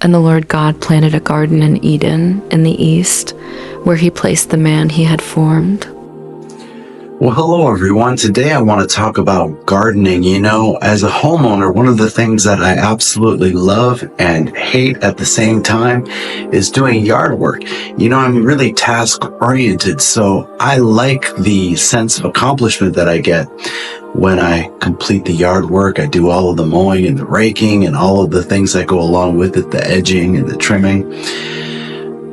And the Lord God planted a garden in Eden in the east, where he placed the man he had formed. Well, hello everyone. Today I want to talk about gardening. You know, as a homeowner, one of the things that I absolutely love and hate at the same time is doing yard work. You know, I'm really task oriented, so I like the sense of accomplishment that I get when I complete the yard work. I do all of the mowing and the raking and all of the things that go along with it, the edging and the trimming.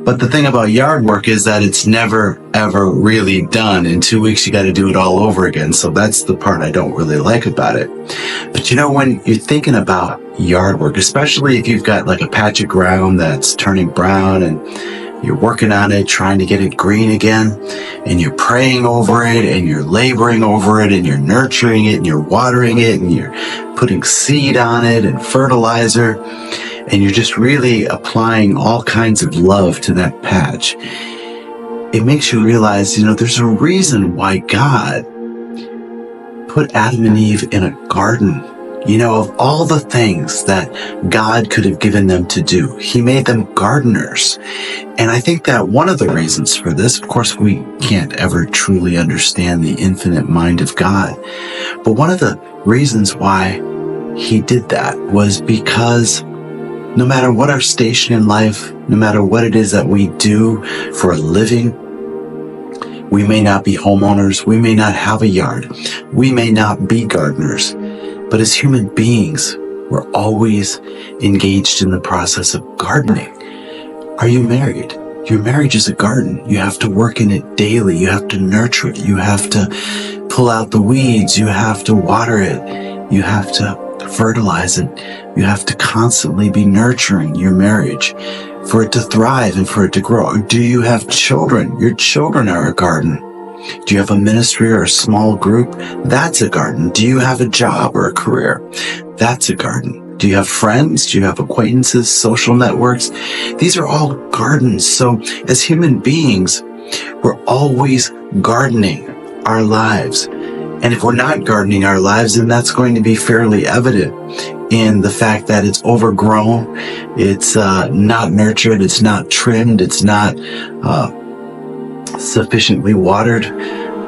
But the thing about yard work is that it's never, ever really done. In 2 weeks, you got to do it all over again. So that's the part I don't really like about it. But you know, when you're thinking about yard work, especially if you've got like a patch of ground that's turning brown and you're working on it, trying to get it green again, and you're praying over it and you're laboring over it and you're nurturing it and you're watering it and you're putting seed on it and fertilizer, and you're just really applying all kinds of love to that patch, it makes you realize, you know, there's a reason why God put Adam and Eve in a garden. You know, of all the things that God could have given them to do, he made them gardeners. And I think that one of the reasons for this, of course, we can't ever truly understand the infinite mind of God, but one of the reasons why he did that was because no matter what our station in life, no matter what it is that we do for a living, we may not be homeowners, we may not have a yard, we may not be gardeners, but as human beings, we're always engaged in the process of gardening. Are you married? Your marriage is a garden. You have to work in it daily. You have to nurture it. You have to pull out the weeds. You have to water it. You have to fertilize it. You have to constantly be nurturing your marriage for it to thrive and for it to grow. Do you have children? Your children are a garden. Do you have a ministry or a small group? That's a garden. Do you have a job or a career? That's a garden. Do you have friends? Do you have acquaintances, social networks? These are all gardens. So as human beings, we're always gardening our lives. And if we're not gardening our lives, then that's going to be fairly evident in the fact that it's overgrown, it's not nurtured, it's not trimmed, it's not sufficiently watered,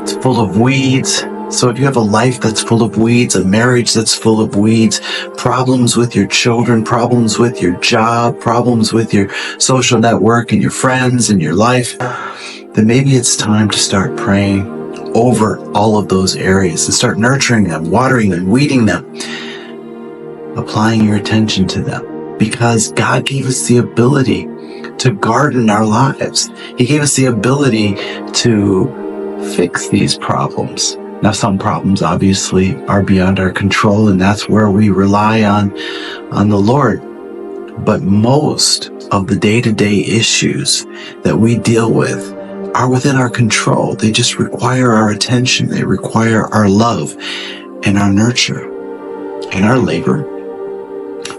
it's full of weeds. So if you have a life that's full of weeds, a marriage that's full of weeds, problems with your children, problems with your job, problems with your social network and your friends and your life, then maybe it's time to start praying over all of those areas and start nurturing them, watering them, weeding them, applying your attention to them, because God gave us the ability to garden our lives. He gave us the ability to fix these problems. Now, some problems obviously are beyond our control, and that's where we rely on the Lord. But most of the day-to-day issues that we deal with are within our control. They just require our attention. They require our love and our nurture and our labor.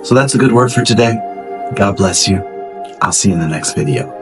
So that's a good word for today. God bless you. I'll see you in the next video.